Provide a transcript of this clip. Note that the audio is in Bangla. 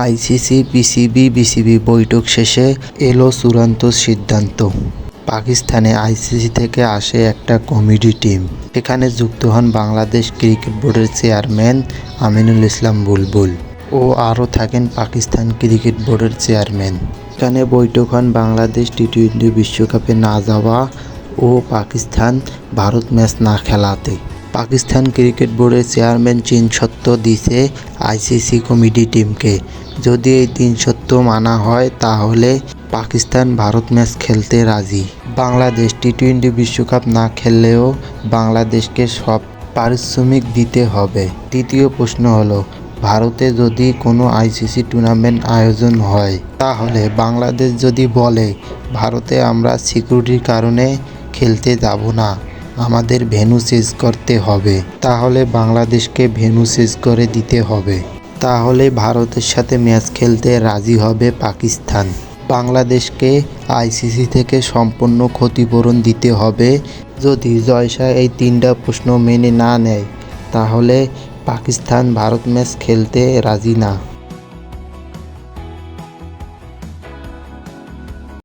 আইসিসি, পিসিবি, বিসিবি বৈঠক শেষে এলো চূড়ান্ত সিদ্ধান্ত। পাকিস্তানে আইসিসি থেকে আসে একটা কমিটি টিম। সেখানে যুক্ত হন বাংলাদেশ ক্রিকেট বোর্ডের চেয়ারম্যান আমিনুল ইসলাম বুলবুল ও আরও থাকেন পাকিস্তান ক্রিকেট বোর্ডের চেয়ারম্যান। এখানে বৈঠক হন বাংলাদেশ টি-20 বিশ্বকাপে না যাওয়া ও পাকিস্তান ভারত ম্যাচ না খেলাতে। পাকিস্তান ক্রিকেট বোর্ডের চেয়ারম্যান 3 শর্ত দিয়েছে আইসিসি কমিটি টিমকে। যদি এই 3 শর্ত মানা হয় তাহলে পাকিস্তান ভারত ম্যাচ খেলতে রাজি। বাংলাদেশ টি-20 বিশ্বকাপ না খেললেও বাংলাদেশকে সব পারিশ্রমিক দিতে হবে। দ্বিতীয় প্রশ্ন হলো, ভারতে যদি কোনো আইসিসি টুর্নামেন্ট আয়োজন হয় তাহলে বাংলাদেশ যদি বলে ভারতে আমরা সিকিউরিটির কারণে খেলতে যাব না, আমাদের ভেন্যু চেঞ্জ করতে হবে, তাহলে বাংলাদেশকে ভেন্যু চেঞ্জ করে দিতে হবে। তাহলে ভারতের সাথে ম্যাচ খেলতে রাজি হবে পাকিস্তান। বাংলাদেশকে আইসিসি থেকে সম্পূর্ণ ক্ষতিপূরণ দিতে হবে। যদি জয়শাহ এই 3টা প্রশ্ন মেনে না নেয় তাহলে পাকিস্তান ভারত ম্যাচ খেলতে রাজি না।